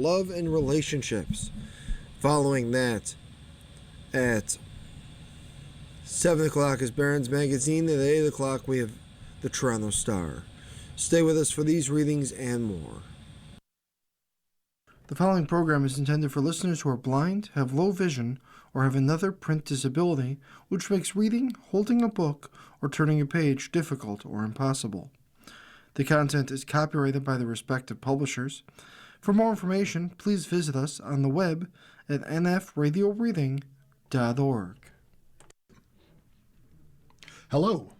love and relationships. Following that, at 7 o'clock is Barron's Magazine, and at 8 o'clock we have the Toronto Star. Stay with us for these readings and more. The following program is intended for listeners who are blind, have low vision, or have another print disability, which makes reading, holding a book, or turning a page difficult or impossible. The content is copyrighted by the respective publishers. For more information, please visit us on the web at nfradioreading.org. Hello,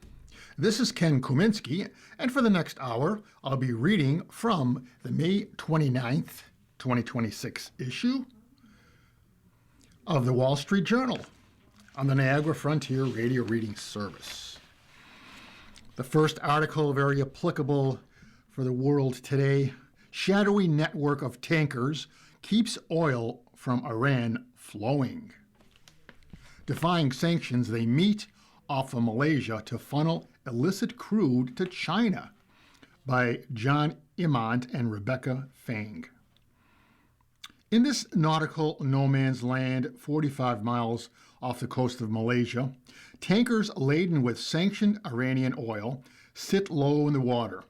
this is Ken Kuminski, and for the next hour, I'll be reading from the May 29th, 2026 issue of the Wall Street Journal on the Niagara Frontier Radio Reading Service. The first article, very applicable for the world today: shadowy network of tankers keeps oil from Iran flowing. Defying sanctions, they meet off of Malaysia to funnel illicit crude to China, by John Imont and Rebecca Fang. In this nautical no man's land, 45 miles off the coast of Malaysia, tankers laden with sanctioned Iranian oil sit low in the water,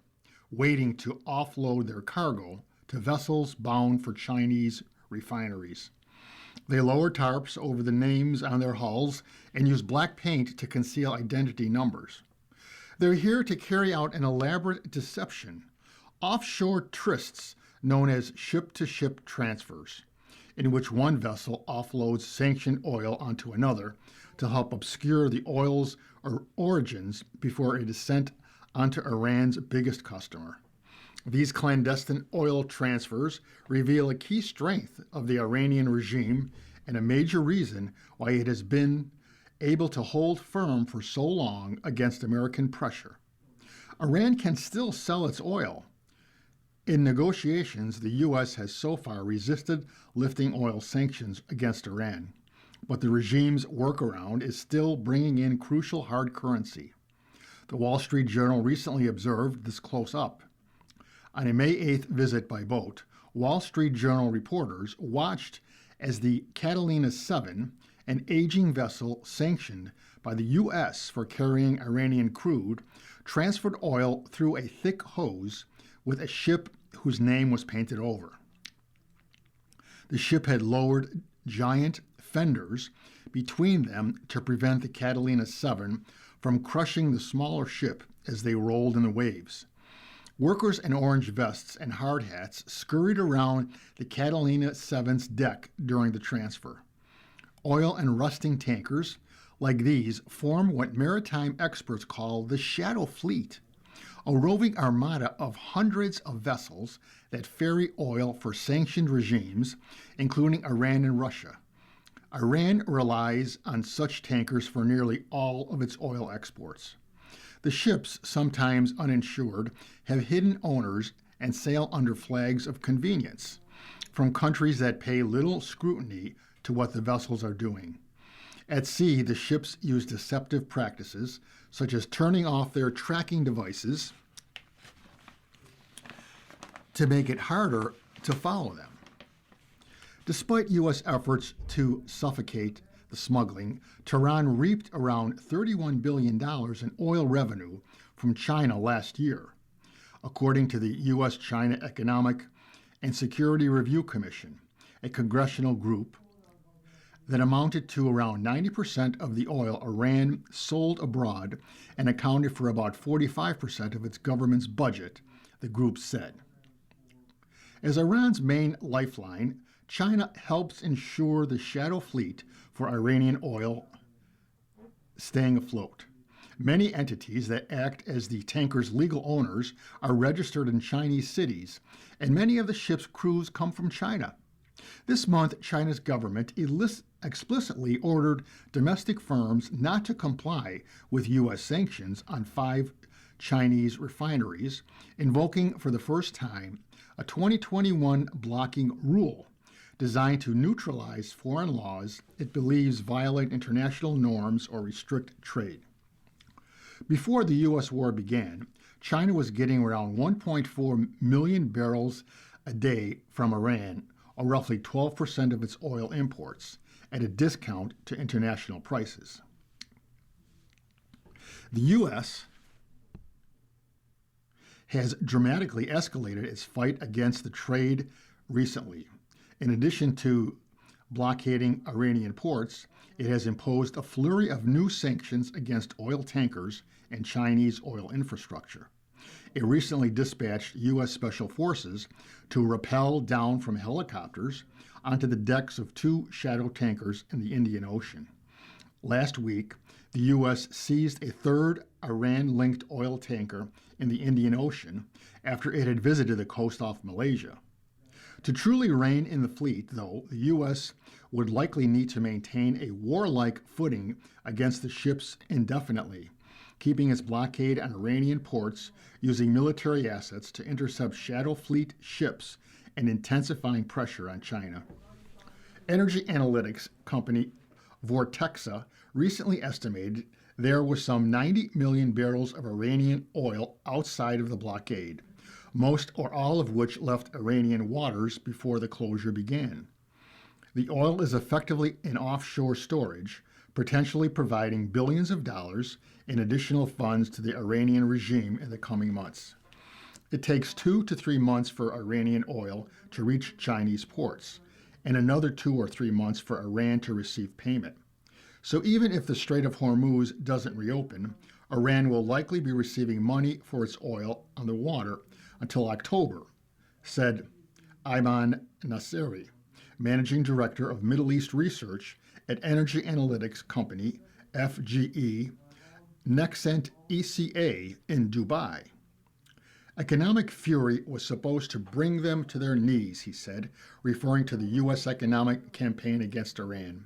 waiting to offload their cargo to vessels bound for Chinese refineries. They lower tarps over the names on their hulls and use black paint to conceal identity numbers. They're here to carry out an elaborate deception, offshore trysts known as ship-to-ship transfers, in which one vessel offloads sanctioned oil onto another to help obscure the oil's origins before it is sent onto Iran's biggest customer. These clandestine oil transfers reveal a key strength of the Iranian regime and a major reason why it has been able to hold firm for so long against American pressure. Iran can still sell its oil. In negotiations, the U.S. has so far resisted lifting oil sanctions against Iran, but the regime's workaround is still bringing in crucial hard currency. The Wall Street Journal recently observed this close up. On a May 8th visit by boat, Wall Street Journal reporters watched as the Catalina 7, an aging vessel sanctioned by the U.S. for carrying Iranian crude, transferred oil through a thick hose with a ship whose name was painted over. The ship had lowered giant fenders between them to prevent the Catalina 7 from crushing the smaller ship as they rolled in the waves. Workers in orange vests and hard hats scurried around the Catalina 7's deck during the transfer. Oil and rusting tankers like these form what maritime experts call the shadow fleet, a roving armada of hundreds of vessels that ferry oil for sanctioned regimes, including Iran and Russia. Iran relies on such tankers for nearly all of its oil exports. The ships, sometimes uninsured, have hidden owners and sail under flags of convenience from countries that pay little scrutiny to what the vessels are doing. At sea, the ships use deceptive practices, such as turning off their tracking devices to make it harder to follow them. Despite U.S. efforts to suffocate the smuggling, Tehran reaped around $31 billion in oil revenue from China last year, according to the U.S.-China Economic and Security Review Commission, a congressional group that amounted to around 90% of the oil Iran sold abroad and accounted for about 45% of its government's budget, the group said. As Iran's main lifeline, China helps ensure the shadow fleet for Iranian oil staying afloat. Many entities that act as the tanker's legal owners are registered in Chinese cities, and many of the ship's crews come from China. This month, China's government explicitly ordered domestic firms not to comply with U.S. sanctions on 5 Chinese refineries, invoking for the first time a 2021 blocking rule designed to neutralize foreign laws it believes violate international norms or restrict trade. Before the U.S. war began, China was getting around 1.4 million barrels a day from Iran, or roughly 12% of its oil imports, at a discount to international prices. The U.S. has dramatically escalated its fight against the trade recently. In addition to blockading Iranian ports, it has imposed a flurry of new sanctions against oil tankers and Chinese oil infrastructure. It recently dispatched U.S. Special Forces to rappel down from helicopters onto the decks of two shadow tankers in the Indian Ocean. Last week, the U.S. seized a third Iran-linked oil tanker in the Indian Ocean after it had visited the coast off Malaysia. To truly rein in the fleet, though, the U.S. would likely need to maintain a warlike footing against the ships indefinitely, keeping its blockade on Iranian ports, using military assets to intercept shadow fleet ships, and intensifying pressure on China. Energy analytics company Vortexa recently estimated there were some 90 million barrels of Iranian oil outside of the blockade, most or all of which left Iranian waters before the closure began. The oil is effectively in offshore storage, potentially providing billions of dollars in additional funds to the Iranian regime in the coming months. It takes 2 to 3 months for Iranian oil to reach Chinese ports, and another 2 or 3 months for Iran to receive payment. So even if the Strait of Hormuz doesn't reopen, Iran will likely be receiving money for its oil on the water until October, said Ayman Nasseri, managing director of Middle East research at energy analytics company FGE Nexent ECA in Dubai. Economic fury was supposed to bring them to their knees, he said, referring to the U.S. economic campaign against Iran.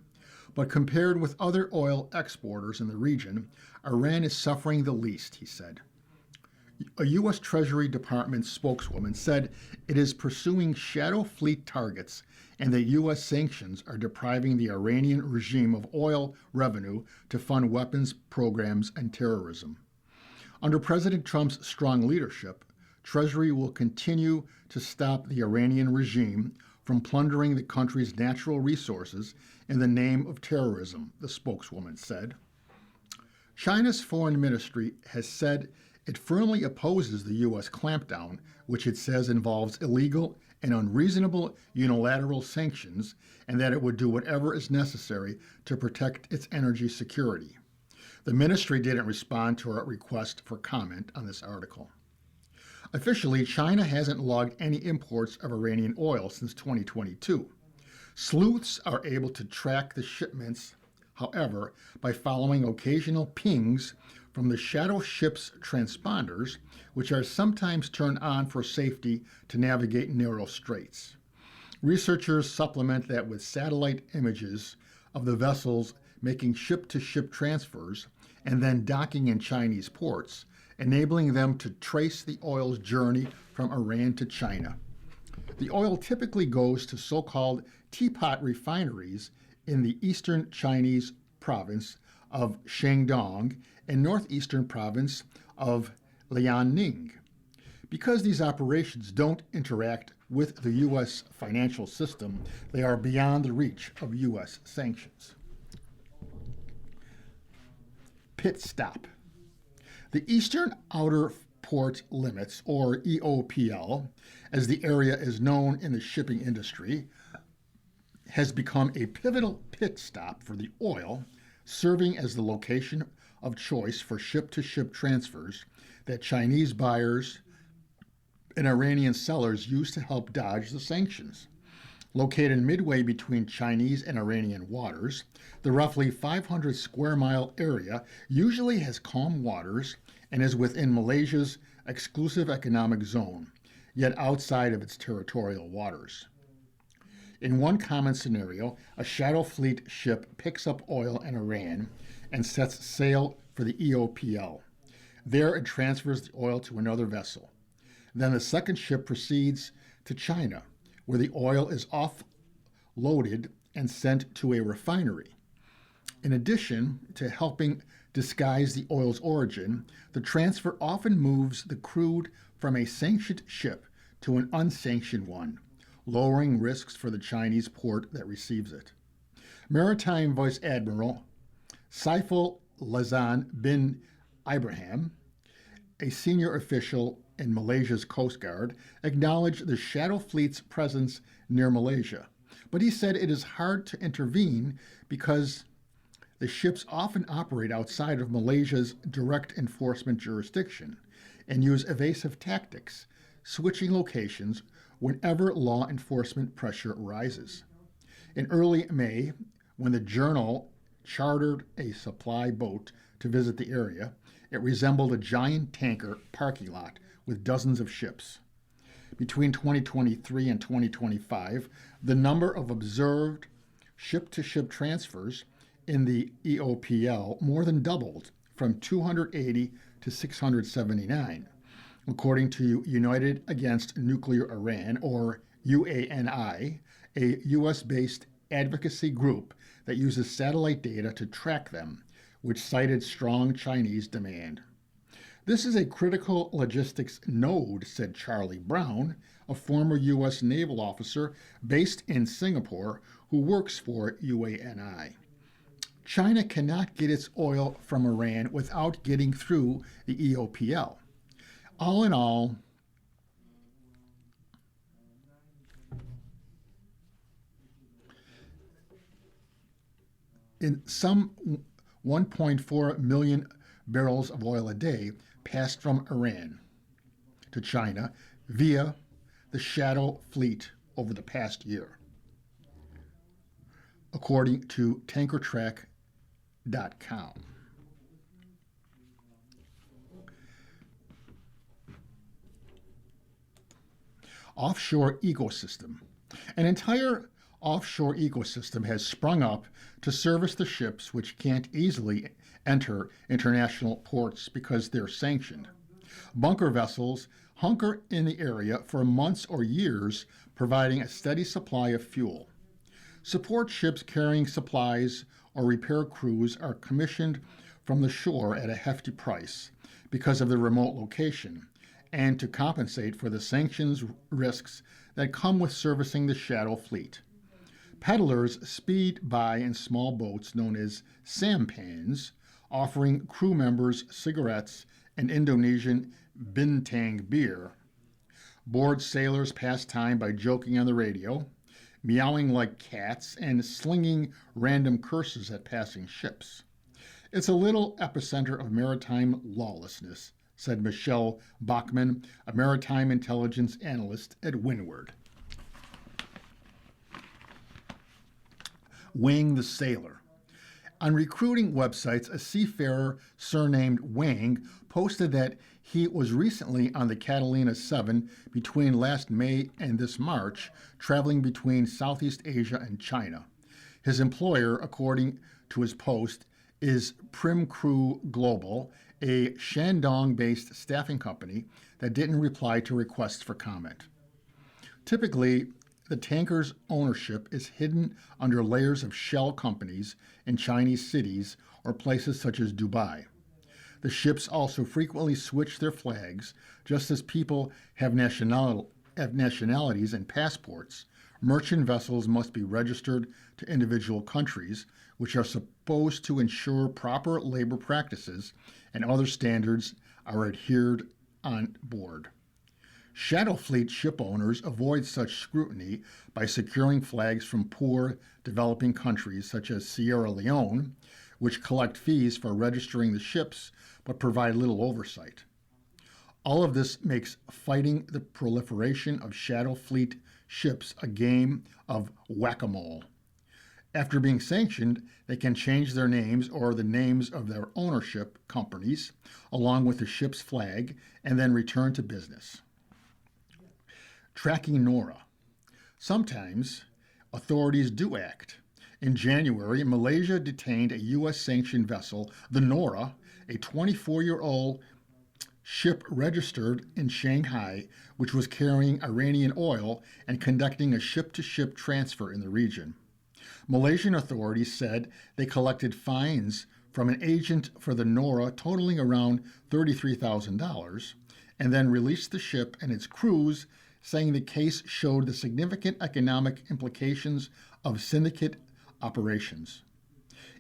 But compared with other oil exporters in the region, Iran is suffering the least, he said. A U.S. Treasury Department spokeswoman said it is pursuing shadow fleet targets and that U.S. sanctions are depriving the Iranian regime of oil revenue to fund weapons programs and terrorism. Under President Trump's strong leadership, Treasury will continue to stop the Iranian regime from plundering the country's natural resources in the name of terrorism, the spokeswoman said. China's foreign ministry has said it firmly opposes the U.S. clampdown, which it says involves illegal and unreasonable unilateral sanctions, and that it would do whatever is necessary to protect its energy security. The ministry didn't respond to our request for comment on this article. Officially, China hasn't logged any imports of Iranian oil since 2022. Sleuths are able to track the shipments, however, by following occasional pings from the shadow ship's transponders, which are sometimes turned on for safety to navigate narrow straits. Researchers supplement that with satellite images of the vessels making ship-to-ship transfers and then docking in Chinese ports, enabling them to trace the oil's journey from Iran to China. The oil typically goes to so-called teapot refineries in the eastern Chinese province of Shandong and northeastern province of Liaoning. Because these operations don't interact with the U.S. financial system, they are beyond the reach of U.S. sanctions. Pit stop. The Eastern Outer Port Limits, or EOPL, as the area is known in the shipping industry, has become a pivotal pit stop for the oil, serving as the location of choice for ship-to-ship transfers that Chinese buyers and Iranian sellers use to help dodge the sanctions. Located midway between Chinese and Iranian waters, the roughly 500 square mile area usually has calm waters and is within Malaysia's exclusive economic zone, yet outside of its territorial waters. In one common scenario, a shadow fleet ship picks up oil in Iran and sets sail for the EOPL. There it transfers the oil to another vessel. Then the second ship proceeds to China, where the oil is offloaded and sent to a refinery. In addition to helping disguise the oil's origin, the transfer often moves the crude from a sanctioned ship to an unsanctioned one, lowering risks for the Chinese port that receives it. Maritime Vice Admiral Saiful Lazan bin Ibrahim, a senior official in Malaysia's Coast Guard, acknowledged the shadow fleet's presence near Malaysia, but he said it is hard to intervene because the ships often operate outside of Malaysia's direct enforcement jurisdiction and use evasive tactics, switching locations whenever law enforcement pressure rises. In early May, when the Journal chartered a supply boat to visit the area, it resembled a giant tanker parking lot with dozens of ships. Between 2023 and 2025, the number of observed ship-to-ship transfers in the EOPL more than doubled from 280 to 679, according to United Against Nuclear Iran, or UANI, a U.S.-based advocacy group that uses satellite data to track them, which cited strong Chinese demand. This is a critical logistics node, said Charlie Brown, a former U.S. naval officer based in Singapore who works for UANI. China cannot get its oil from Iran without getting through the EOPL. All in all, in some 1.4 million barrels of oil a day passed from Iran to China via the shadow fleet over the past year, according to TankerTrack.com. Offshore ecosystem. An entire offshore ecosystem has sprung up to service the ships which can't easily enter international ports because they're sanctioned. Bunker vessels hunker in the area for months or years, providing a steady supply of fuel. Support ships carrying supplies or repair crews are commissioned from the shore at a hefty price because of the remote location, and to compensate for the sanctions risks that come with servicing the shadow fleet. Peddlers speed by in small boats known as sampans, offering crew members cigarettes and Indonesian bintang beer. Bored sailors pass time by joking on the radio, meowing like cats, and slinging random curses at passing ships. It's a little epicenter of maritime lawlessness, said Michelle Bachman, a maritime intelligence analyst at Windward. Wang the Sailor. On recruiting websites, a seafarer surnamed Wang posted that he was recently on the Catalina 7 between last May and this March, traveling between Southeast Asia and China. His employer, according to his post, is Prim Crew Global, a Shandong-based staffing company that didn't reply to requests for comment. Typically, the tanker's ownership is hidden under layers of shell companies in Chinese cities or places such as Dubai. The ships also frequently switch their flags, just as people have nationalities and passports. Merchant vessels must be registered to individual countries, which are supposed to ensure proper labor practices and other standards are adhered on board. Shadow fleet ship owners avoid such scrutiny by securing flags from poor developing countries such as Sierra Leone, which collect fees for registering the ships but provide little oversight. All of this makes fighting the proliferation of shadow fleet ships a game of whack-a-mole. After being sanctioned, they can change their names or the names of their ownership companies, along with the ship's flag, and then return to business. Tracking NORA. Sometimes authorities do act. In January, Malaysia detained a U.S.-sanctioned vessel, the NORA, a 24-year-old ship registered in Shanghai, which was carrying Iranian oil and conducting a ship-to-ship transfer in the region. Malaysian authorities said they collected fines from an agent for the NORA totaling around $33,000 and then released the ship and its crews saying the case showed the significant economic implications of syndicate operations.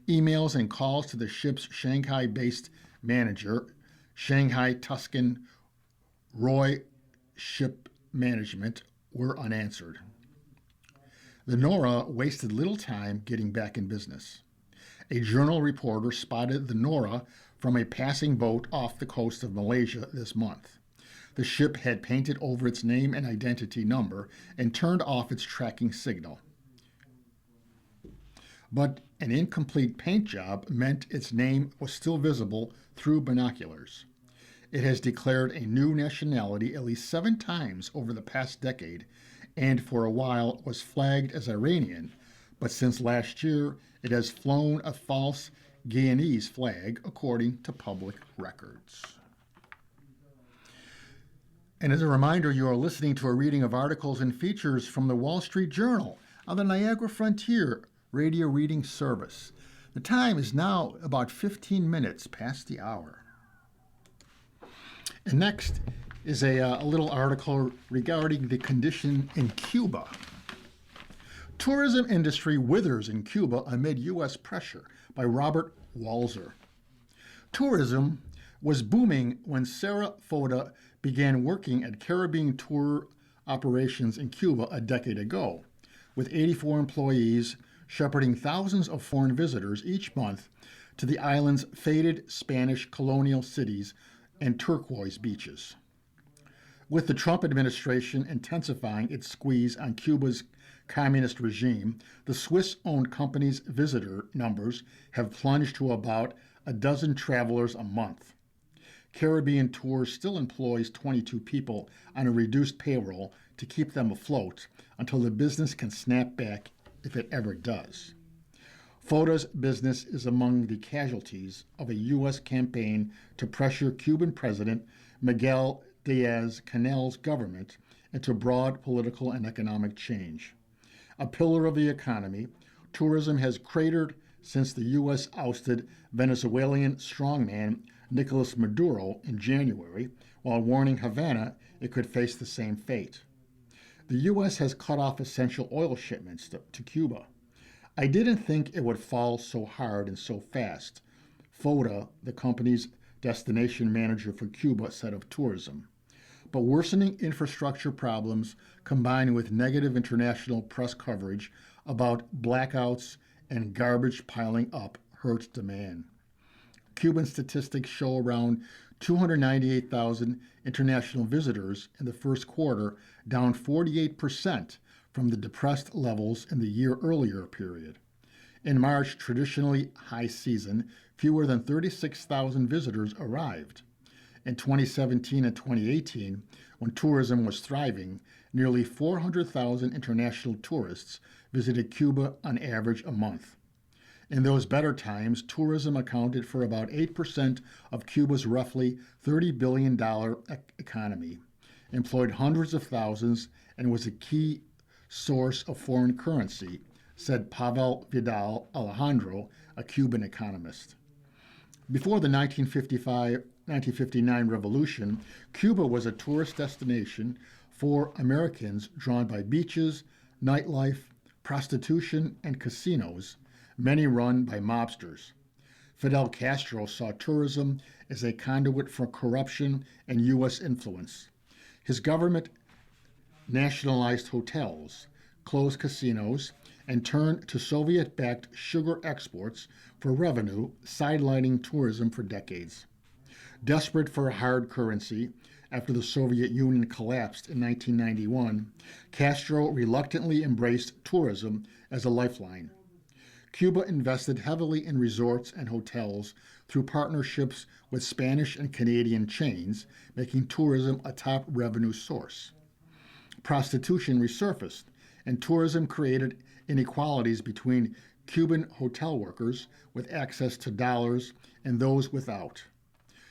Emails and calls to the ship's Shanghai-based manager, Shanghai Tuscan Roy Ship Management, were unanswered. The Nora wasted little time getting back in business. A journal reporter spotted the Nora from a passing boat off the coast of Malaysia this month. The ship had painted over its name and identity number and turned off its tracking signal. But an incomplete paint job meant its name was still visible through binoculars. It has declared a new nationality at least 7 times over the past decade, and for a while was flagged as Iranian, but since last year it has flown a false Guyanese flag, according to public records. And as a reminder, you are listening to a reading of articles and features from the Wall Street Journal on the Niagara Frontier Radio Reading Service. The time is now about 15 minutes past the hour. And next is a little article regarding the condition in Cuba. Tourism industry withers in Cuba amid U.S. pressure, by Robert Walzer. Tourism was booming when Sarah Foda began working at Caribbean tour operations in Cuba a decade ago, with 84 employees shepherding thousands of foreign visitors each month to the island's faded Spanish colonial cities and turquoise beaches. With the Trump administration intensifying its squeeze on Cuba's communist regime, the Swiss-owned company's visitor numbers have plunged to about a dozen travelers a month. Caribbean Tours still employs 22 people on a reduced payroll to keep them afloat until the business can snap back, if it ever does. Foda's business is among the casualties of a U.S. campaign to pressure Cuban President Miguel Diaz-Canel's government into broad political and economic change. A pillar of the economy, tourism has cratered since the U.S. ousted Venezuelan strongman Nicolas Maduro in January, while warning Havana it could face the same fate. The U.S. has cut off essential oil shipments to Cuba. I didn't think it would fall so hard and so fast, Foda, the company's destination manager for Cuba, said of tourism. But worsening infrastructure problems combined with negative international press coverage about blackouts and garbage piling up hurt demand. Cuban statistics show around 298,000 international visitors in the first quarter, down 48% from the depressed levels in the year earlier period. In March, traditionally high season, fewer than 36,000 visitors arrived. In 2017 and 2018, when tourism was thriving, nearly 400,000 international tourists visited Cuba on average a month. In those better times, tourism accounted for about 8% of Cuba's roughly $30 billion economy, employed hundreds of thousands, and was a key source of foreign currency, said Pavel Vidal Alejandro, a Cuban economist. Before the 1959 revolution, Cuba was a tourist destination for Americans drawn by beaches, nightlife, prostitution, and casinos, many run by mobsters. Fidel Castro saw tourism as a conduit for corruption and U.S. influence. His government nationalized hotels, closed casinos, and turned to Soviet-backed sugar exports for revenue, sidelining tourism for decades. Desperate for a hard currency after the Soviet Union collapsed in 1991, Castro reluctantly embraced tourism as a lifeline. Cuba invested heavily in resorts and hotels through partnerships with Spanish and Canadian chains, making tourism a top revenue source. Prostitution resurfaced, and tourism created inequalities between Cuban hotel workers with access to dollars and those without.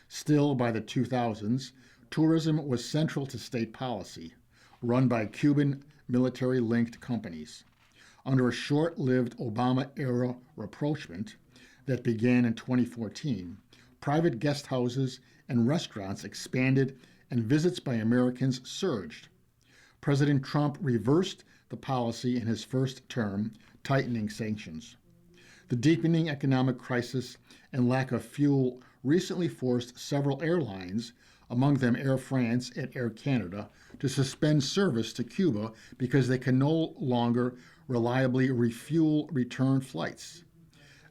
Still, by the 2000s, tourism was central to state policy, run by Cuban military-linked companies. Under a short-lived Obama-era rapprochement that began in 2014, private guest houses and restaurants expanded and visits by Americans surged. President Trump reversed the policy in his first term, tightening sanctions. The deepening economic crisis and lack of fuel recently forced several airlines, among them Air France and Air Canada, to suspend service to Cuba because they can no longer reliably refuel return flights.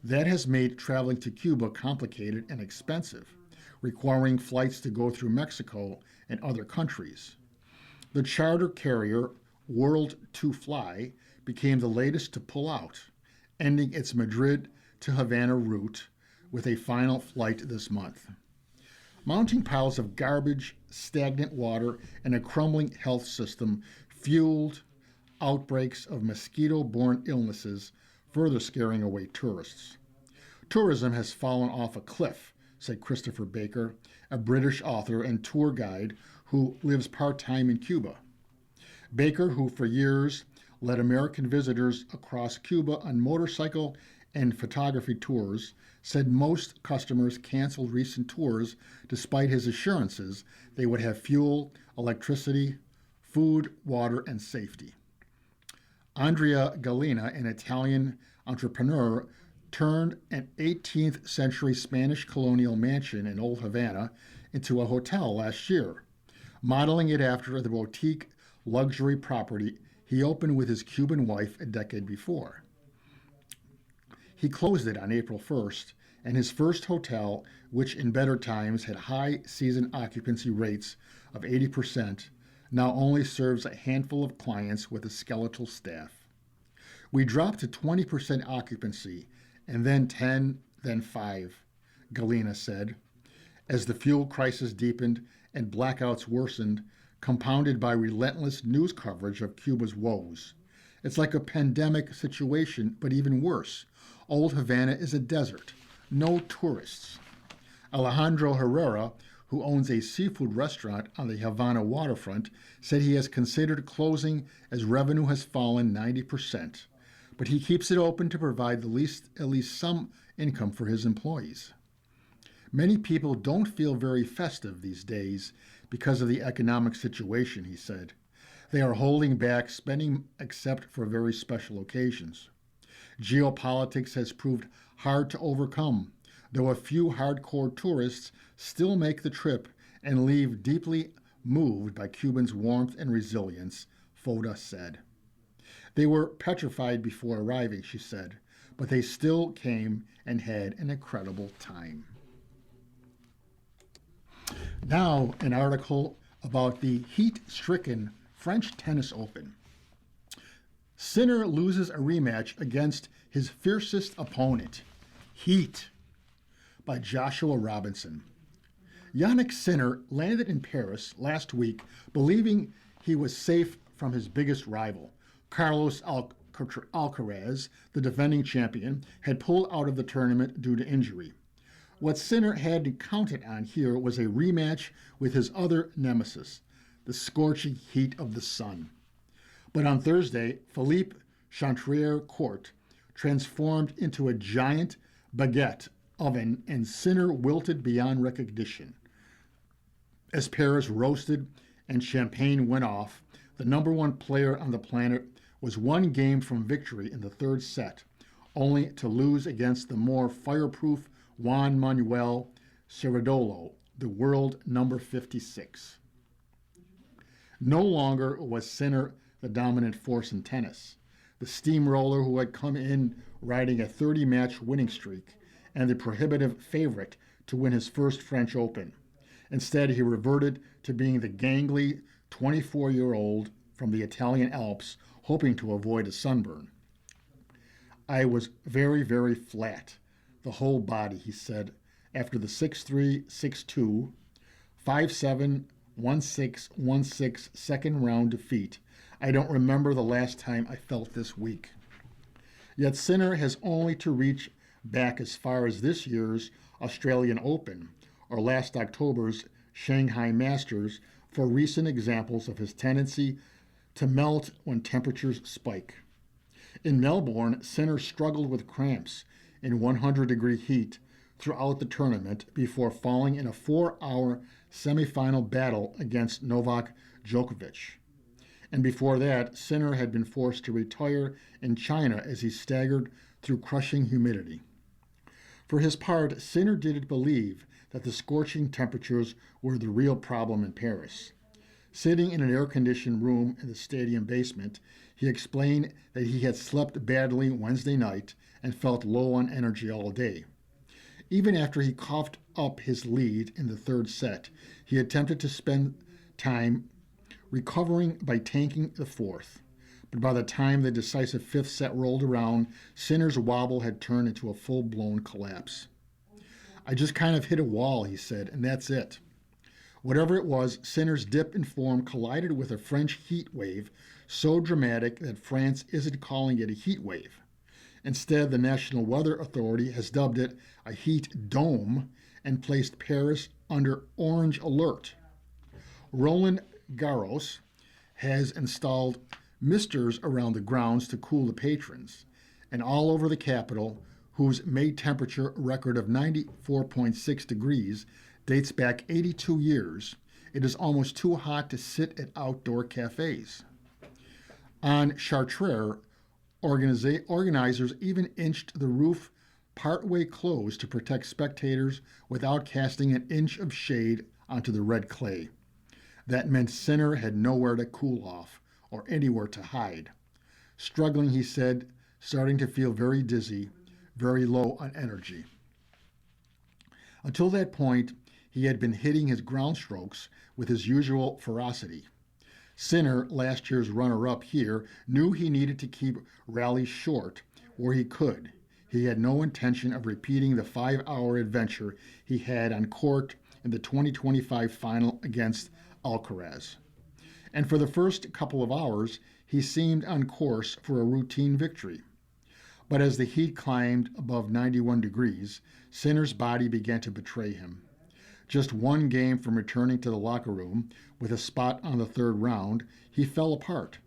That has made traveling to Cuba complicated and expensive, requiring flights to go through Mexico and other countries. The charter carrier World to Fly became the latest to pull out, ending its Madrid to Havana route with a final flight this month. Mounting piles of garbage, stagnant water, and a crumbling health system fueled outbreaks of mosquito-borne illnesses, further scaring away tourists. Tourism has fallen off a cliff, said Christopher Baker, a British author and tour guide who lives part-time in Cuba. Baker, who for years led American visitors across Cuba on motorcycle and photography tours, said most customers canceled recent tours despite his assurances they would have fuel, electricity, food, water, and safety. Andrea Gallina, an Italian entrepreneur, turned an 18th century Spanish colonial mansion in Old Havana into a hotel last year, modeling it after the boutique luxury property he opened with his Cuban wife a decade before. He closed it on April 1st, and his first hotel, which in better times had high season occupancy rates of 80%, now only serves a handful of clients with a skeletal staff. We dropped to 20% occupancy, and then 10, then 5, Galena said, as the fuel crisis deepened and blackouts worsened, compounded by relentless news coverage of Cuba's woes. It's like a pandemic situation, but even worse. Old Havana is a desert, no tourists. Alejandro Herrera, who owns a seafood restaurant on the Havana waterfront, said he has considered closing as revenue has fallen 90%, but he keeps it open to provide at least some income for his employees. Many people don't feel very festive these days because of the economic situation, he said. They are holding back spending except for very special occasions. Geopolitics has proved hard to overcome, though a few hardcore tourists still make the trip and leave deeply moved by Cubans' warmth and resilience, Foda said. They were petrified before arriving, she said, but they still came and had an incredible time. Now, an article about the heat-stricken French Tennis Open. Sinner loses a rematch against his fiercest opponent. Heat, by Joshua Robinson. Yannick Sinner landed in Paris last week believing he was safe from his biggest rival. Carlos Alcaraz, the defending champion, had pulled out of the tournament due to injury. What Sinner had counted on here was a rematch with his other nemesis, the scorching heat of the sun. But on Thursday, Philippe Chantrier-Court transformed into a giant baguette oven, and Sinner wilted beyond recognition. As Paris roasted and champagne went off, the number one player on the planet was one game from victory in the third set, only to lose against the more fireproof Juan Manuel Ceredolo, the world number 56. No longer was Sinner the dominant force in tennis, the steamroller who had come in riding a 30-match winning streak and the prohibitive favorite to win his first French Open. Instead, he reverted to being the gangly 24-year-old from the Italian Alps, hoping to avoid a sunburn. I was very, very flat, the whole body, he said, after the 6-3, 6-2, 5-7, 1-6, 1-6 second round defeat. I don't remember the last time I felt this weak. Yet Sinner has only to reach back as far as this year's Australian Open or last October's Shanghai Masters for recent examples of his tendency to melt when temperatures spike. In Melbourne, Sinner struggled with cramps in 100-degree heat throughout the tournament before falling in a 4-hour semifinal battle against Novak Djokovic. And before that, Sinner had been forced to retire in China as he staggered through crushing humidity. For his part, Sinner didn't believe that the scorching temperatures were the real problem in Paris. Sitting in an air-conditioned room in the stadium basement, he explained that he had slept badly Wednesday night and felt low on energy all day. Even after he coughed up his lead in the third set, he attempted to spend time recovering by tanking the fourth. But by the time the decisive fifth set rolled around, Sinner's wobble had turned into a full-blown collapse. "I just kind of hit a wall," he said, "and that's it." Whatever it was, Sinner's dip in form collided with a French heat wave so dramatic that France isn't calling it a heat wave. Instead, the National Weather Authority has dubbed it a heat dome and placed Paris under orange alert. Roland Garros has installed misters around the grounds to cool the patrons, and all over the capital, whose May temperature record of 94.6 degrees dates back 82 years, it is almost too hot to sit at outdoor cafes. On Chartres, organizers even inched the roof partway closed to protect spectators without casting an inch of shade onto the red clay. That meant Sinner had nowhere to cool off or anywhere to hide. Struggling, he said, starting to feel very dizzy, very low on energy. Until that point, he had been hitting his ground strokes with his usual ferocity. Sinner, last year's runner-up here, knew he needed to keep rallies short where he could. He had no intention of repeating the 5-hour adventure he had on court in the 2025 final against Alcaraz. And for the first couple of hours, he seemed on course for a routine victory. But as the heat climbed above 91 degrees, Sinner's body began to betray him. Just one game from returning to the locker room with a spot on the third round, he fell apart.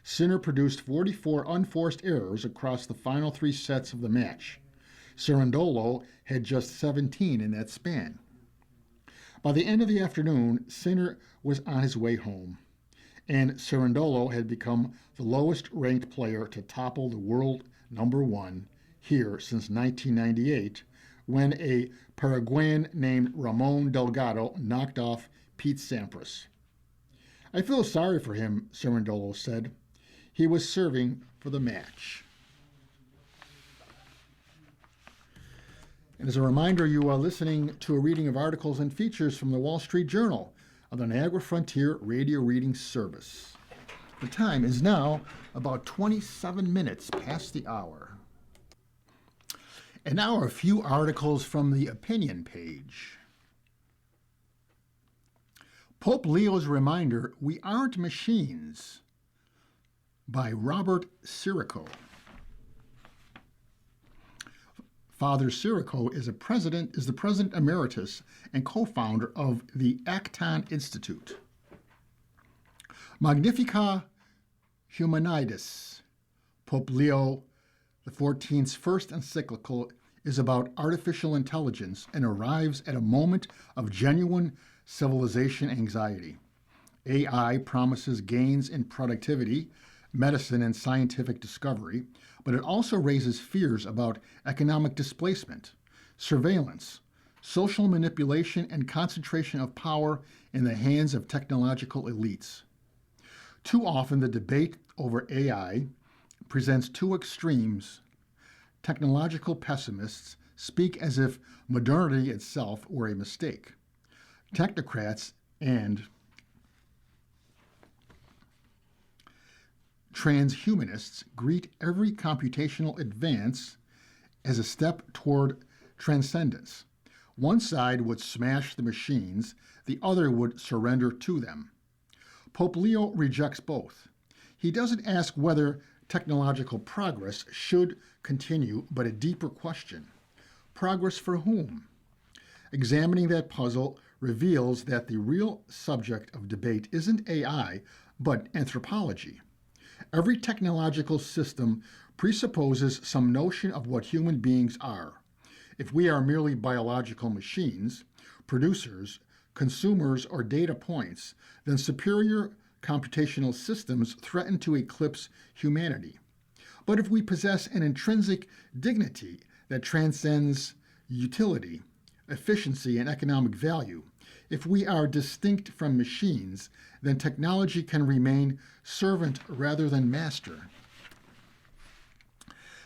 Sinner produced 44 unforced errors across the final 3 sets of the match. Cerundolo had just 17 in that span. By the end of the afternoon, Sinner was on his way home, and Cerundolo had become the lowest-ranked player to topple the world number 1 here since 1998, when a Paraguayan named Ramon Delgado knocked off Pete Sampras. "I feel sorry for him," Cerundolo said. "He was serving for the match." And as a reminder, you are listening to a reading of articles and features from the Wall Street Journal of the Niagara Frontier Radio Reading Service. The time is now about 27 minutes past the hour. And now a few articles from the opinion page. Pope Leo's reminder, "We aren't machines," by Robert Sirico. Father Sirico is the president emeritus and co-founder of the Acton Institute. Magnifica Humanitas, Pope Leo XIV's first encyclical, is about artificial intelligence and arrives at a moment of genuine civilization anxiety. AI promises gains in productivity, medicine, and scientific discovery, but it also raises fears about economic displacement, surveillance, social manipulation, and concentration of power in the hands of technological elites. Too often, the debate over AI presents two extremes. Technological pessimists speak as if modernity itself were a mistake. Technocrats and transhumanists greet every computational advance as a step toward transcendence. One side would smash the machines, the other would surrender to them. Pope Leo rejects both. He doesn't ask whether technological progress should continue, but a deeper question. Progress for whom? Examining that puzzle reveals that the real subject of debate isn't AI, but anthropology. Every technological system presupposes some notion of what human beings are. If we are merely biological machines, producers, consumers, or data points, then superior computational systems threaten to eclipse humanity. But if we possess an intrinsic dignity that transcends utility, efficiency, and economic value, if we are distinct from machines, then technology can remain servant rather than master.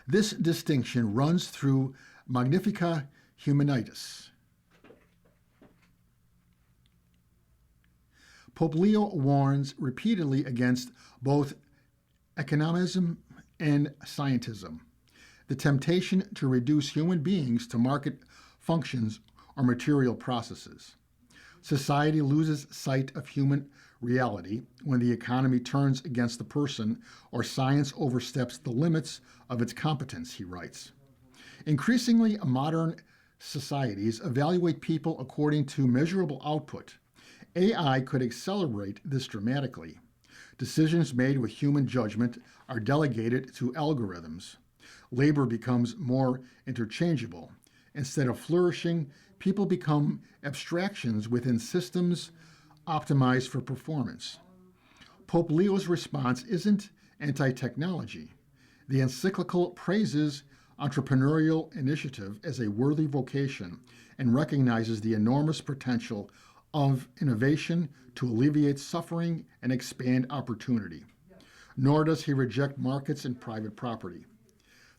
This distinction runs through Magnifica Humanitas. Pope Leo warns repeatedly against both economism and scientism, the temptation to reduce human beings to market functions or material processes. Society loses sight of human reality when the economy turns against the person or science oversteps the limits of its competence, he writes. Increasingly, modern societies evaluate people according to measurable output. AI could accelerate this dramatically. Decisions made with human judgment are delegated to algorithms. Labor becomes more interchangeable. Instead of flourishing, people become abstractions within systems optimized for performance. Pope Leo's response isn't anti-technology. The encyclical praises entrepreneurial initiative as a worthy vocation and recognizes the enormous potential of innovation to alleviate suffering and expand opportunity. Nor does he reject markets and private property.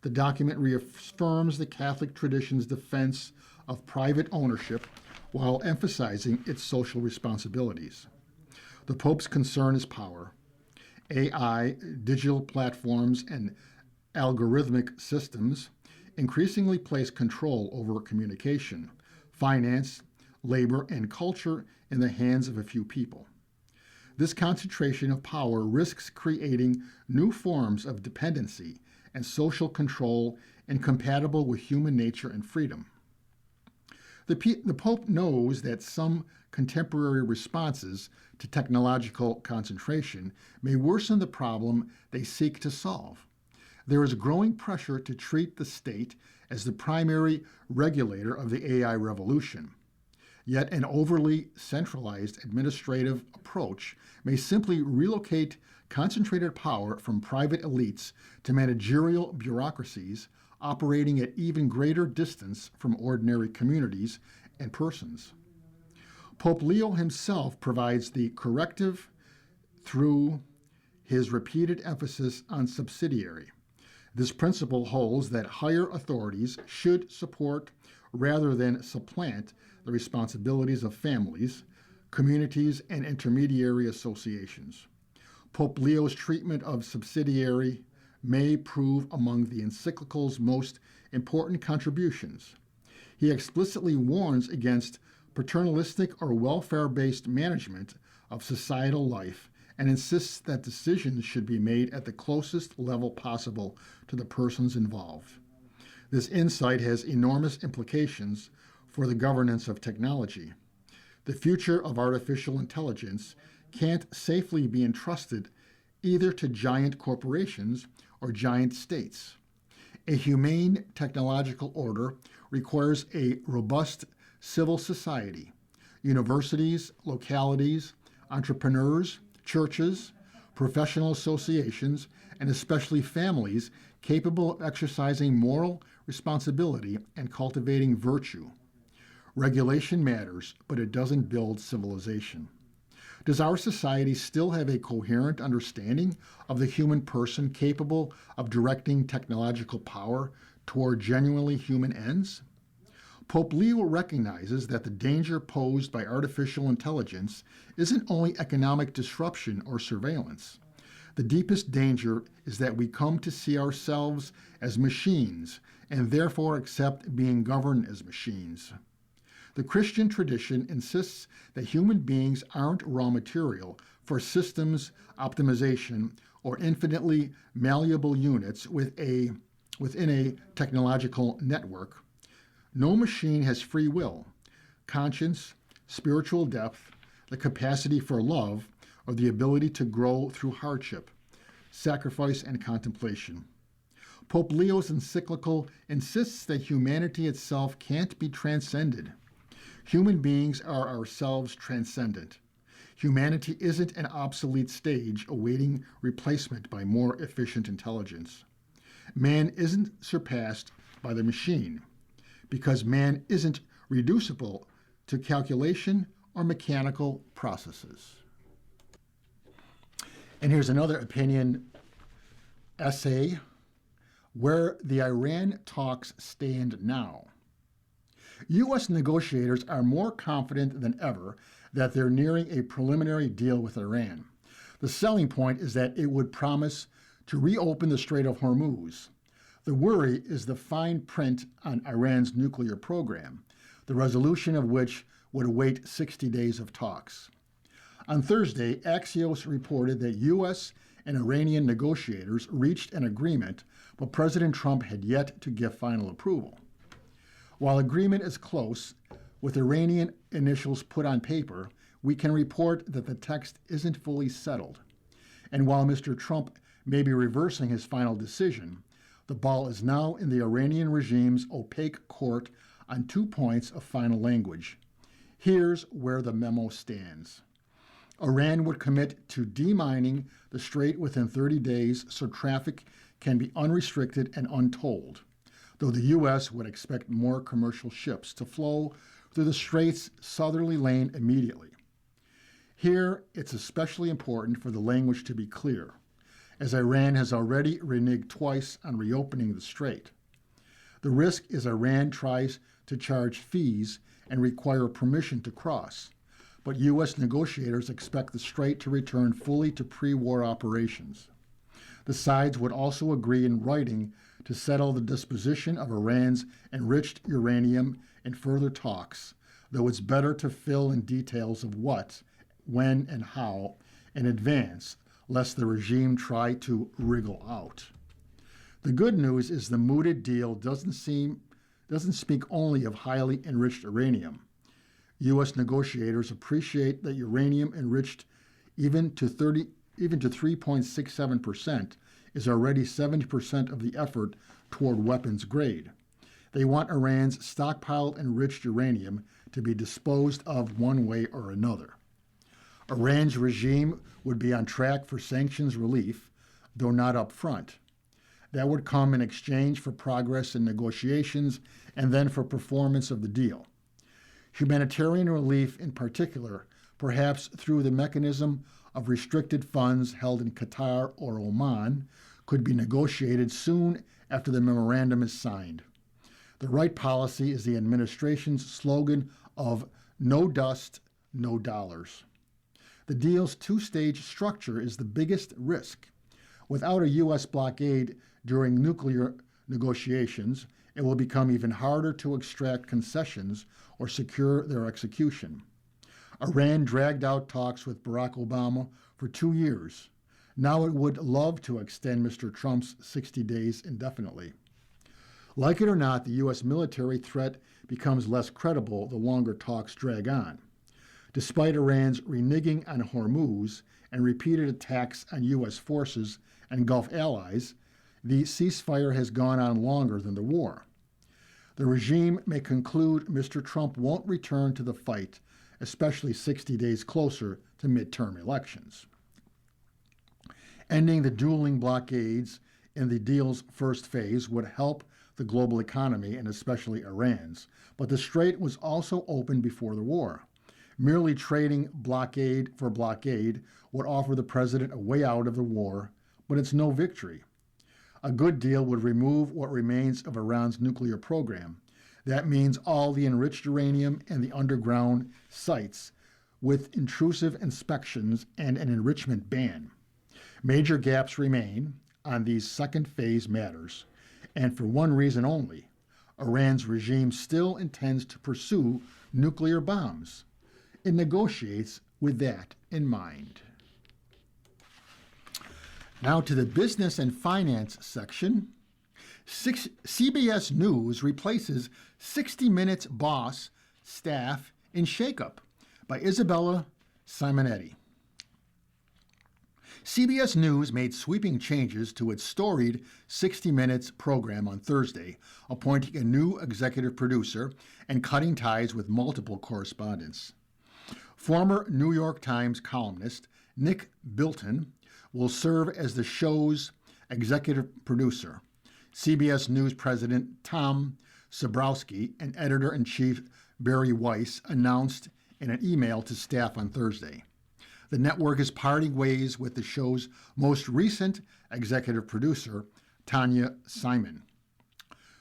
The document reaffirms the Catholic tradition's defense of private ownership while emphasizing its social responsibilities. The Pope's concern is power. AI, digital platforms, and algorithmic systems increasingly place control over communication, finance, labor, and culture in the hands of a few people. This concentration of power risks creating new forms of dependency and social control incompatible with human nature and freedom. The Pope knows that some contemporary responses to technological concentration may worsen the problem they seek to solve. There is growing pressure to treat the state as the primary regulator of the AI revolution. Yet an overly centralized administrative approach may simply relocate concentrated power from private elites to managerial bureaucracies operating at even greater distance from ordinary communities and persons. Pope Leo himself provides the corrective through his repeated emphasis on subsidiary. This principle holds that higher authorities should support rather than supplant the responsibilities of families, communities, and intermediary associations. Pope Leo's treatment of subsidiary may prove among the encyclical's most important contributions. He explicitly warns against paternalistic or welfare-based management of societal life and insists that decisions should be made at the closest level possible to the persons involved. This insight has enormous implications for the governance of technology. The future of artificial intelligence can't safely be entrusted either to giant corporations or giant states. A humane technological order requires a robust civil society, universities, localities, entrepreneurs, churches, professional associations, and especially families capable of exercising moral responsibility and cultivating virtue. Regulation matters, but it doesn't build civilization. Does our society still have a coherent understanding of the human person capable of directing technological power toward genuinely human ends? Pope Leo recognizes that the danger posed by artificial intelligence isn't only economic disruption or surveillance. The deepest danger is that we come to see ourselves as machines and therefore accept being governed as machines. The Christian tradition insists that human beings aren't raw material for systems optimization or infinitely malleable units within a technological network. No machine has free will, conscience, spiritual depth, the capacity for love, or the ability to grow through hardship, sacrifice, and contemplation. Pope Leo's encyclical insists that humanity itself can't be transcended. Human beings are ourselves transcendent. Humanity isn't an obsolete stage awaiting replacement by more efficient intelligence. Man isn't surpassed by the machine because man isn't reducible to calculation or mechanical processes. And here's another opinion essay, Where the Iran Talks Stand Now. U.S. negotiators are more confident than ever that they're nearing a preliminary deal with Iran. The selling point is that it would promise to reopen the Strait of Hormuz. The worry is the fine print on Iran's nuclear program, the resolution of which would await 60 days of talks. On Thursday, Axios reported that U.S. and Iranian negotiators reached an agreement, but President Trump had yet to give final approval. While agreement is close, with Iranian initials put on paper, we can report that the text isn't fully settled. And while Mr. Trump may be reversing his final decision, the ball is now in the Iranian regime's opaque court on 2 points of final language. Here's where the memo stands. Iran would commit to demining the strait within 30 days so traffic can be unrestricted and untolled, though the U.S. would expect more commercial ships to flow through the strait's southerly lane immediately. Here, it's especially important for the language to be clear, as Iran has already reneged twice on reopening the strait. The risk is Iran tries to charge fees and require permission to cross, but U.S. negotiators expect the strait to return fully to pre-war operations. The sides would also agree in writing to settle the disposition of Iran's enriched uranium in further talks, though it's better to fill in details of what, when, and how in advance, lest the regime try to wriggle out. The good news is the mooted deal doesn't speak only of highly enriched uranium. U.S. negotiators appreciate that uranium enriched even to 3.67% is already 70% of the effort toward weapons grade. They want Iran's stockpiled enriched uranium to be disposed of one way or another. Iran's regime would be on track for sanctions relief, though not up front. That would come in exchange for progress in negotiations and then for performance of the deal. Humanitarian relief in particular, perhaps through the mechanism of restricted funds held in Qatar or Oman, could be negotiated soon after the memorandum is signed. The right policy is the administration's slogan of no dust, no dollars. The deal's two-stage structure is the biggest risk. Without a U.S. blockade during nuclear negotiations, it will become even harder to extract concessions or secure their execution. Iran dragged out talks with Barack Obama for 2 years. Now it would love to extend Mr. Trump's 60 days indefinitely. Like it or not, the U.S. military threat becomes less credible the longer talks drag on. Despite Iran's reneging on Hormuz and repeated attacks on U.S. forces and Gulf allies, the ceasefire has gone on longer than the war. The regime may conclude Mr. Trump won't return to the fight, especially 60 days closer to midterm elections. Ending the dueling blockades in the deal's first phase would help the global economy and especially Iran's, but the strait was also open before the war. Merely trading blockade for blockade would offer the president a way out of the war, but it's no victory. A good deal would remove what remains of Iran's nuclear program. That means all the enriched uranium and the underground sites with intrusive inspections and an enrichment ban. Major gaps remain on these second phase matters, and for one reason only. Iran's regime still intends to pursue nuclear bombs. It negotiates with that in mind. Now to the business and finance section. CBS News replaces 60 Minutes boss staff in shakeup by Isabella Simonetti. CBS News made sweeping changes to its storied 60 Minutes program on Thursday, appointing a new executive producer and cutting ties with multiple correspondents. Former New York Times columnist Nick Bilton will serve as the show's executive producer. CBS News President Tom Sabrowski and Editor-in-Chief Barry Weiss announced in an email to staff on Thursday. The network is parting ways with the show's most recent executive producer, Tanya Simon.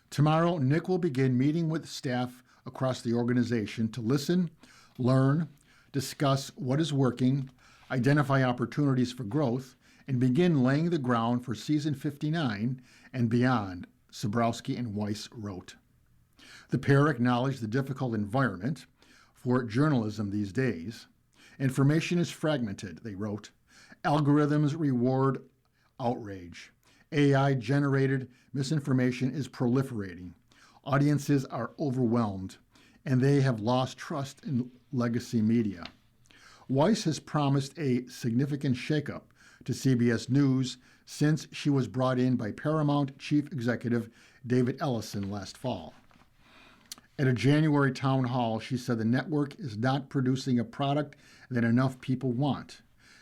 Tomorrow, Nick will begin meeting with staff across the organization to listen, learn, discuss what is working, identify opportunities for growth, and begin laying the ground for season 59 and beyond, Sabrowski and Weiss wrote. The pair acknowledged the difficult environment for journalism these days. Information is fragmented, they wrote. Algorithms reward outrage. AI-generated misinformation is proliferating. Audiences are overwhelmed, and they have lost trust in legacy media. Weiss has promised a significant shakeup to CBS News since she was brought in by Paramount Chief Executive David Ellison last fall. At a January town hall, she said the network is not producing a product that enough people want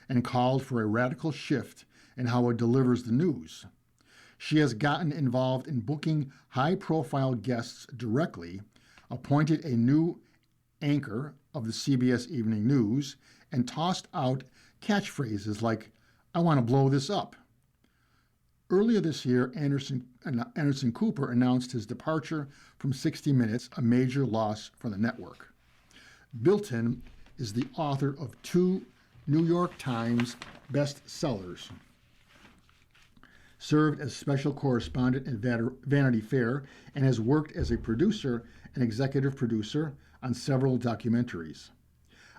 and called for a radical shift in how it delivers the news. She has gotten involved in booking high-profile guests directly, appointed a new anchor of the CBS Evening News, and tossed out catchphrases like, "I want to blow this up." Earlier this year, Anderson Cooper announced his departure from 60 Minutes, a major loss for the network. Bilton is the author of 2 New York Times bestsellers, served as special correspondent in Vanity Fair, and has worked as a producer and executive producer on several documentaries.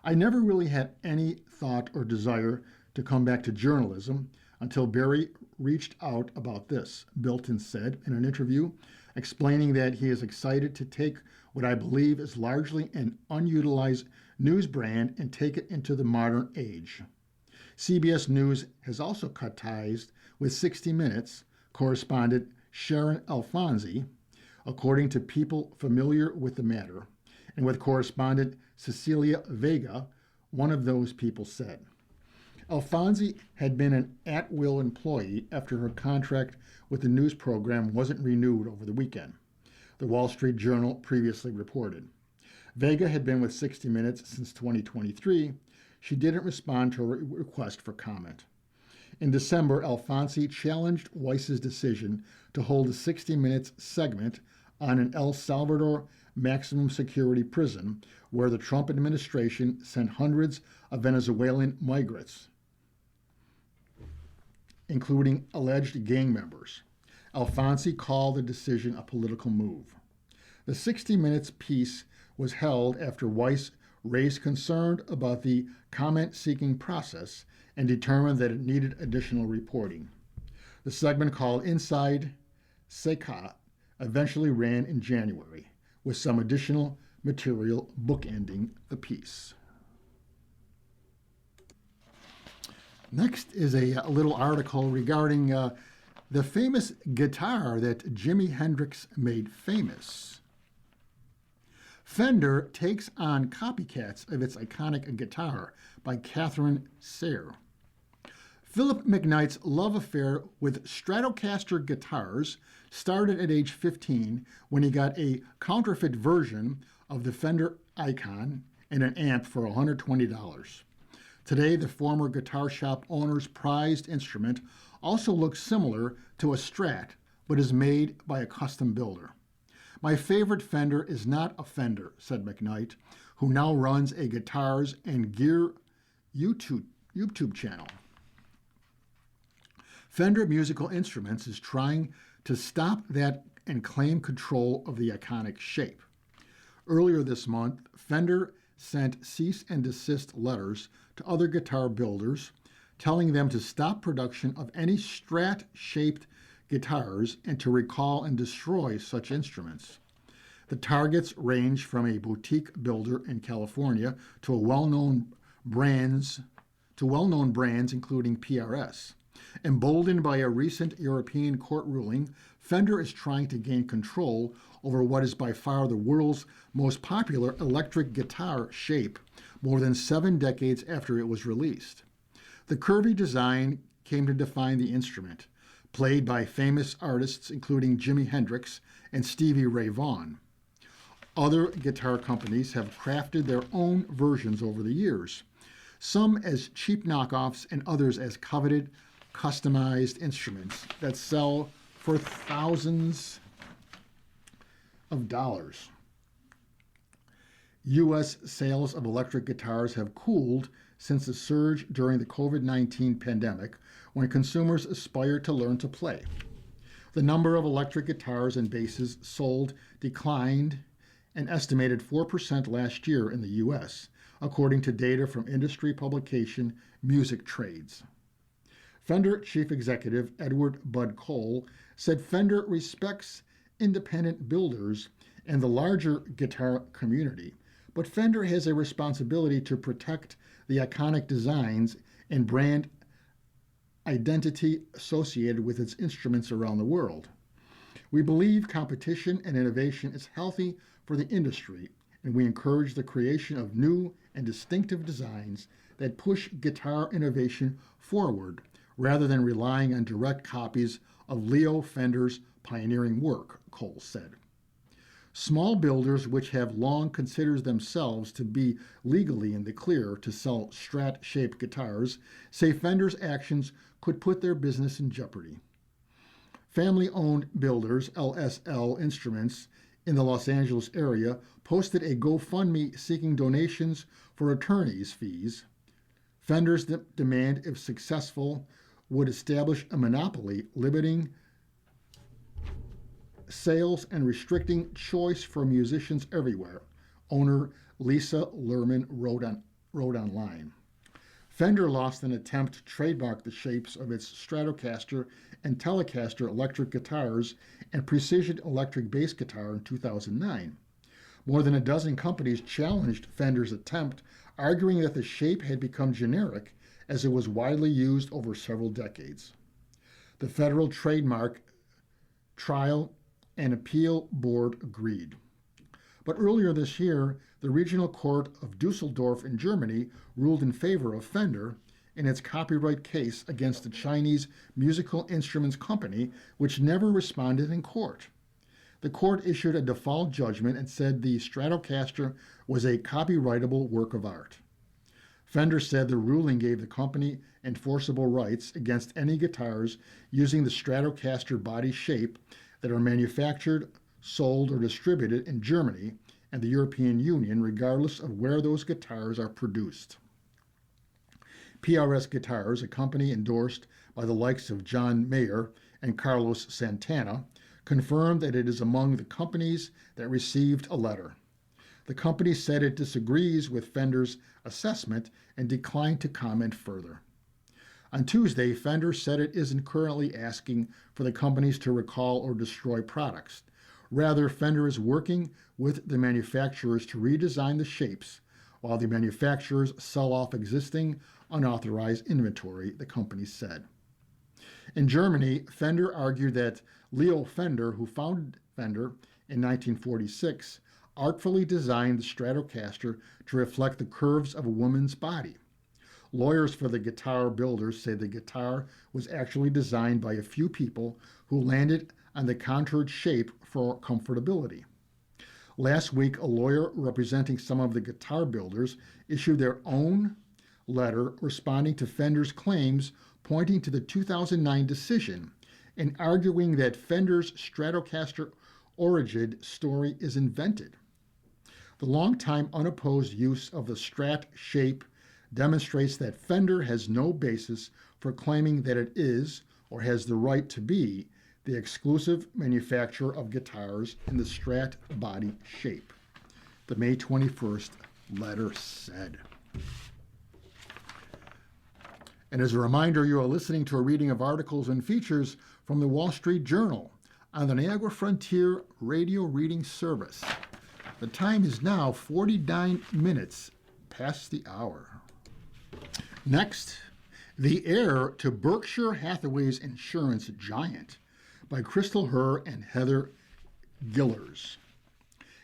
"I never really had any thought or desire to come back to journalism until Barry reached out about this," Bilton said in an interview, explaining that he is excited to take what I believe is largely an unutilized news brand and take it into the modern age. CBS News has also cut ties with 60 Minutes correspondent Sharon Alfonsi, according to people familiar with the matter, and with correspondent Cecilia Vega, one of those people said. Alfonsi had been an at-will employee after her contract with the news program wasn't renewed over the weekend, the Wall Street Journal previously reported. Vega had been with 60 Minutes since 2023. She didn't respond to a request for comment. In December, Alfonsi challenged Weiss's decision to hold a 60 Minutes segment on an El Salvador maximum security prison where the Trump administration sent hundreds of Venezuelan migrants, including alleged gang members. Alfonsi called the decision a political move. The 60 Minutes piece was held after Weiss raised concern about the comment-seeking process and determined that it needed additional reporting. The segment, called Inside Seca, eventually ran in January, with some additional material bookending the piece. Next is a little article regarding the famous guitar that Jimi Hendrix made famous. Fender takes on copycats of its iconic guitar, by Catherine Sayre. Philip McKnight's love affair with Stratocaster guitars started at age 15 when he got a counterfeit version of the Fender Icon and an amp for $120. Today, the former guitar shop owner's prized instrument also looks similar to a Strat, but is made by a custom builder. "My favorite Fender is not a Fender," said McKnight, who now runs a guitars and gear YouTube channel. Fender Musical Instruments is trying to stop that and claim control of the iconic shape. Earlier this month, Fender sent cease and desist letters to other guitar builders, telling them to stop production of any Strat-shaped guitars and to recall and destroy such instruments. The targets range from a boutique builder in California to well-known brands including PRS. Emboldened by a recent European court ruling, Fender is trying to gain control over what is by far the world's most popular electric guitar shape, more than 7 decades after it was released. The curvy design came to define the instrument, played by famous artists including Jimi Hendrix and Stevie Ray Vaughan. Other guitar companies have crafted their own versions over the years, some as cheap knockoffs and others as coveted, customized instruments that sell for thousands of dollars. U.S. sales of electric guitars have cooled since the surge during the COVID-19 pandemic, when consumers aspired to learn to play. The number of electric guitars and basses sold declined an estimated 4% last year in the U.S., according to data from industry publication Music Trades. Fender Chief Executive Edward Bud Cole said Fender respects independent builders and the larger guitar community, but Fender has a responsibility to protect the iconic designs and brand identity associated with its instruments around the world. We believe competition and innovation is healthy for the industry, and we encourage the creation of new and distinctive designs that push guitar innovation forward rather than relying on direct copies of Leo Fender's pioneering work, Cole said. Small builders, which have long considered themselves to be legally in the clear to sell Strat-shaped guitars, say Fender's actions could put their business in jeopardy. Family-owned builders, LSL Instruments, in the Los Angeles area, posted a GoFundMe seeking donations for attorney's fees. Fender's demand, if successful, would establish a monopoly, limiting sales and restricting choice for musicians everywhere, owner Lisa Lerman wrote online. Fender lost an attempt to trademark the shapes of its Stratocaster and Telecaster electric guitars and Precision electric bass guitar in 2009. More than a dozen companies challenged Fender's attempt, arguing that the shape had become generic as it was widely used over several decades. The Federal Trademark Trial and Appeal Board agreed. But earlier this year, the Regional Court of Dusseldorf in Germany ruled in favor of Fender in its copyright case against the Chinese musical instruments company, which never responded in court. The court issued a default judgment and said the Stratocaster was a copyrightable work of art. Fender said the ruling gave the company enforceable rights against any guitars using the Stratocaster body shape that are manufactured, sold, or distributed in Germany and the European Union, regardless of where those guitars are produced. PRS Guitars, a company endorsed by the likes of John Mayer and Carlos Santana, confirmed that it is among the companies that received a letter. The company said it disagrees with Fender's assessment and declined to comment further. On Tuesday, Fender said it isn't currently asking for the companies to recall or destroy products. Rather, Fender is working with the manufacturers to redesign the shapes while the manufacturers sell off existing unauthorized inventory, the company said. In Germany, Fender argued that Leo Fender, who founded Fender in 1946, artfully designed the Stratocaster to reflect the curves of a woman's body. Lawyers for the guitar builders say the guitar was actually designed by a few people who landed on the contoured shape for comfortability. Last week, a lawyer representing some of the guitar builders issued their own letter responding to Fender's claims, pointing to the 2009 decision and arguing that Fender's Stratocaster origin story is invented. The longtime unopposed use of the Strat shape demonstrates that Fender has no basis for claiming that it is, or has the right to be, the exclusive manufacturer of guitars in the Strat body shape, the May 21st letter said. And as a reminder, you are listening to a reading of articles and features from the Wall Street Journal on the Niagara Frontier Radio Reading Service. The time is now 49 minutes past the hour. Next, the heir to Berkshire Hathaway's insurance giant by Crystal Herr and Heather Gillers.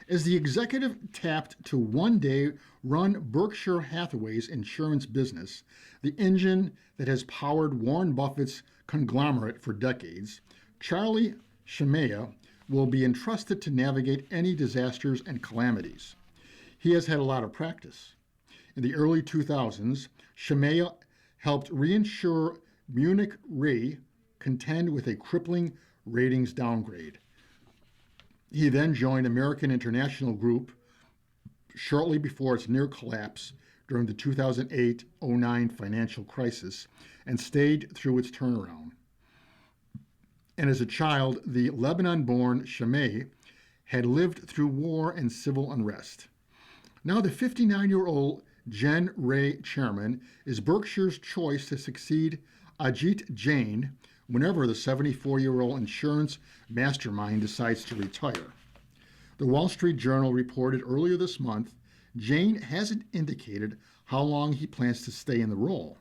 As the executive tapped to one day run Berkshire Hathaway's insurance business, the engine that has powered Warren Buffett's conglomerate for decades, Charlie Shemaya will be entrusted to navigate any disasters and calamities. He has had a lot of practice. In the early 2000s, Shemaya helped reinsurer Munich Re contend with a crippling ratings downgrade. He then joined American International Group shortly before its near collapse during the 2008-09 financial crisis and stayed through its turnaround. And as a child, the Lebanon-born Shemay had lived through war and civil unrest. Now the 59-year-old Gen Ray chairman is Berkshire's choice to succeed Ajit Jain whenever the 74-year-old insurance mastermind decides to retire. The Wall Street Journal reported earlier this month Jain hasn't indicated how long he plans to stay in the role.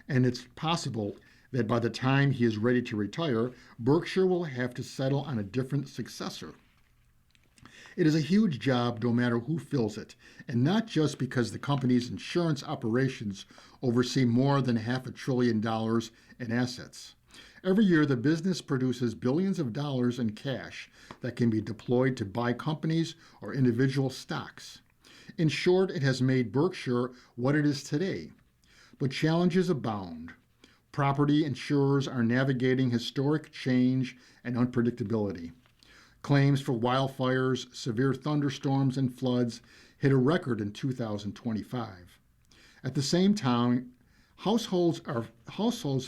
And it's possible that by the time he is ready to retire, Berkshire will have to settle on a different successor. It is a huge job no matter who fills it, and not just because the company's insurance operations oversee more than $500 billion in assets. Every year, the business produces billions of dollars in cash that can be deployed to buy companies or individual stocks. In short, it has made Berkshire what it is today. But challenges abound. Property insurers are navigating historic change and unpredictability. Claims for wildfires, severe thunderstorms, and floods hit a record in 2025. At the same time, households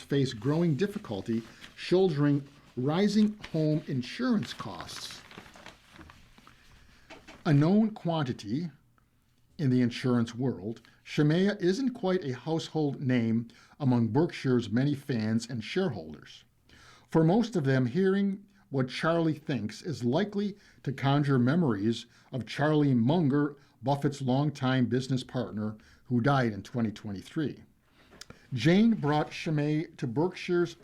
face growing difficulty shouldering rising home insurance costs. A known quantity in the insurance world, Shemaya isn't quite a household name among Berkshire's many fans and shareholders. For most of them, hearing what Charlie thinks is likely to conjure memories of Charlie Munger, Buffett's longtime business partner, who died in 2023. Jane brought Shemay to Berkshire's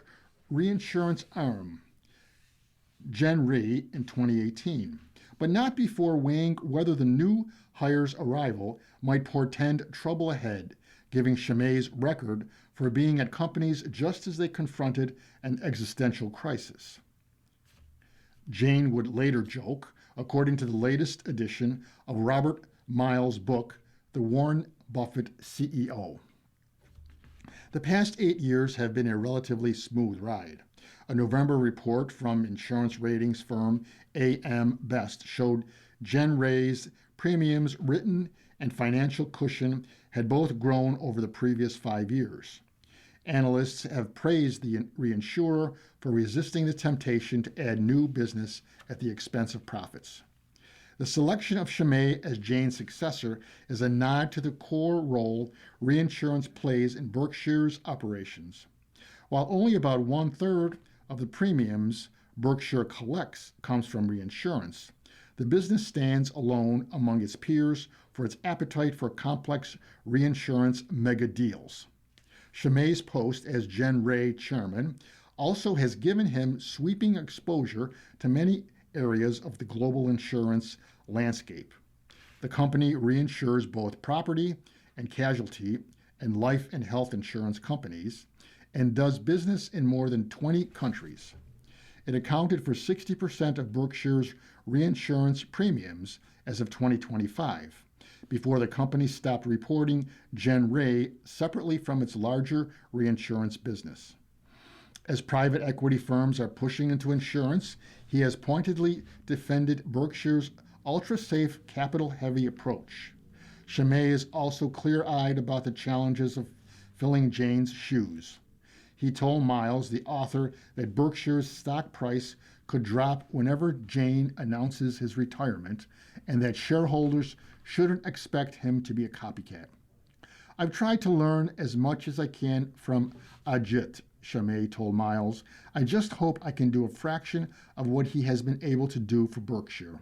reinsurance arm, Gen Re, in 2018, but not before weighing whether the new hire's arrival might portend trouble ahead, giving Shemay's record for being at companies just as they confronted an existential crisis. Jane would later joke, according to the latest edition of Robert Miles' book, The Warren Buffett CEO. The past 8 years have been a relatively smooth ride. A November report from insurance ratings firm AM Best showed Gen Re's premiums written and financial cushion had both grown over the previous 5 years. Analysts have praised the reinsurer for resisting the temptation to add new business at the expense of profits. The selection of Shemay as Jane's successor is a nod to the core role reinsurance plays in Berkshire's operations. While only about 1/3 of the premiums Berkshire collects comes from reinsurance, the business stands alone among its peers for its appetite for complex reinsurance mega deals. Shemay's post as Gen Re chairman also has given him sweeping exposure to many areas of the global insurance landscape. The company reinsures both property and casualty and life and health insurance companies and does business in more than 20 countries. It accounted for 60% of Berkshire's reinsurance premiums as of 2025, before the company stopped reporting Gen Re separately from its larger reinsurance business. As private equity firms are pushing into insurance, he has pointedly defended Berkshire's ultra-safe, capital-heavy approach. Shemay is also clear-eyed about the challenges of filling Jane's shoes. He told Miles, the author, that Berkshire's stock price could drop whenever Jane announces his retirement, and that shareholders shouldn't expect him to be a copycat. I've tried to learn as much as I can from Ajit, Shemay told Miles. I just hope I can do a fraction of what he has been able to do for Berkshire.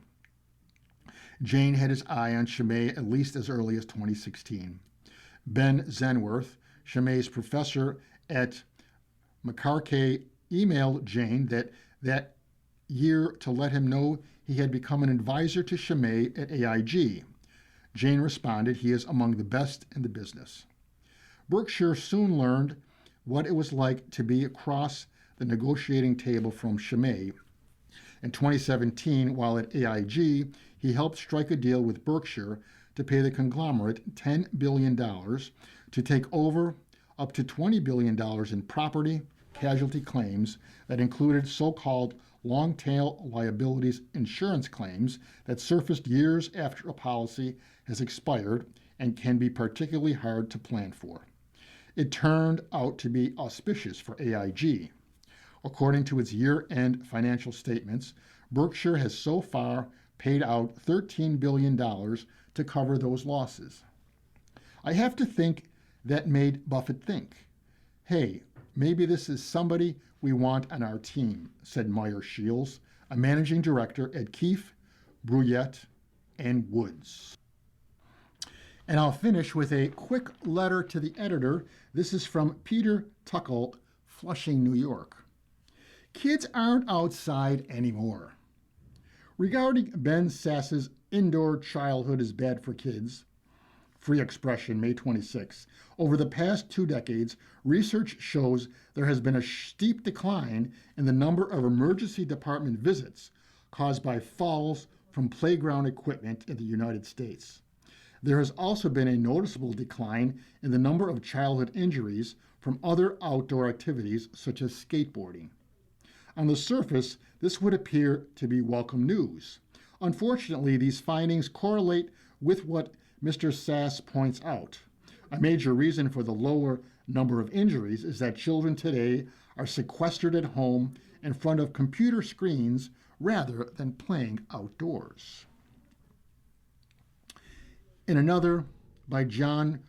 Jane had his eye on Shemay at least as early as 2016. Ben Zenworth, Shemay's professor at McCarthy emailed Jane that year to let him know he had become an advisor to Chimay at AIG. Jane responded, "He is among the best in the business." Berkshire soon learned what it was like to be across the negotiating table from Chimay. In 2017, while at AIG, he helped strike a deal with Berkshire to pay the conglomerate $10 billion to take over up to $20 billion in property casualty claims that included so-called long-tail liabilities insurance claims that surfaced years after a policy has expired and can be particularly hard to plan for. It turned out to be auspicious for AIG. According to its year-end financial statements, Berkshire has so far paid out $13 billion to cover those losses. I have to think that made Buffett think, "Hey, maybe this is somebody we want on our team," said Meyer Shields, a managing director at Keefe, Bruyette, and Woods. And I'll finish with a quick letter to the editor. This is from Peter Tuckle, Flushing, New York. Kids aren't outside anymore. Regarding Ben Sass's "Indoor Childhood is Bad for Kids," Free Expression, May 26. Over the past 2 decades, research shows there has been a steep decline in the number of emergency department visits caused by falls from playground equipment in the United States. There has also been a noticeable decline in the number of childhood injuries from other outdoor activities such as skateboarding. On the surface, this would appear to be welcome news. Unfortunately, these findings correlate with what Mr. Sass points out. A major reason for the lower number of injuries is that children today are sequestered at home in front of computer screens rather than playing outdoors. In another, by John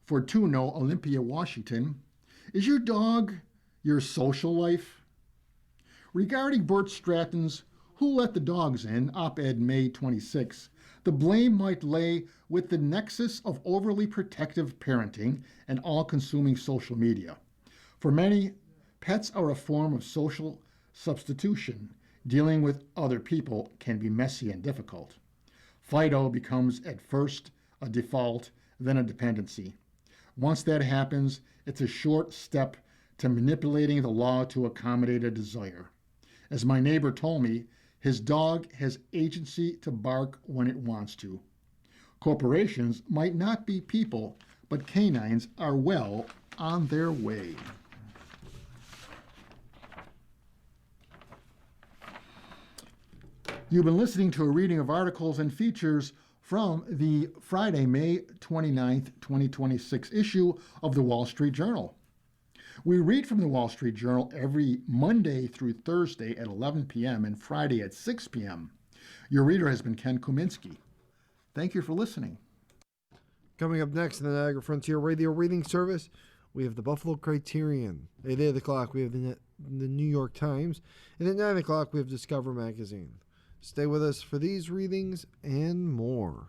Fortuno, Olympia, Washington, is your dog your social life? Regarding Bert Stratton's "Who Let the Dogs In?" op-ed May 26, the blame might lay with the nexus of overly protective parenting and all-consuming social media. For many, pets are a form of social substitution. Dealing with other people can be messy and difficult. Fido becomes at first a default, then a dependency. Once that happens, it's a short step to manipulating the law to accommodate a desire. As my neighbor told me, his dog has agency to bark when it wants to. Corporations might not be people, but canines are well on their way. You've been listening to a reading of articles and features from the Friday, May 29th, 2026 issue of the Wall Street Journal. We read from the Wall Street Journal every Monday through Thursday at 11 p.m. and Friday at 6 p.m. Your reader has been Ken Kuminski. Thank you for listening. Coming up next in the Niagara Frontier Radio Reading Service, we have the Buffalo Criterion. At 8 o'clock, we have the New York Times. And at 9 o'clock, we have Discover Magazine. Stay with us for these readings and more.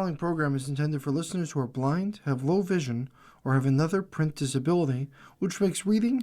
following program is intended for listeners who are blind, have low vision, or have another print disability, which makes reading,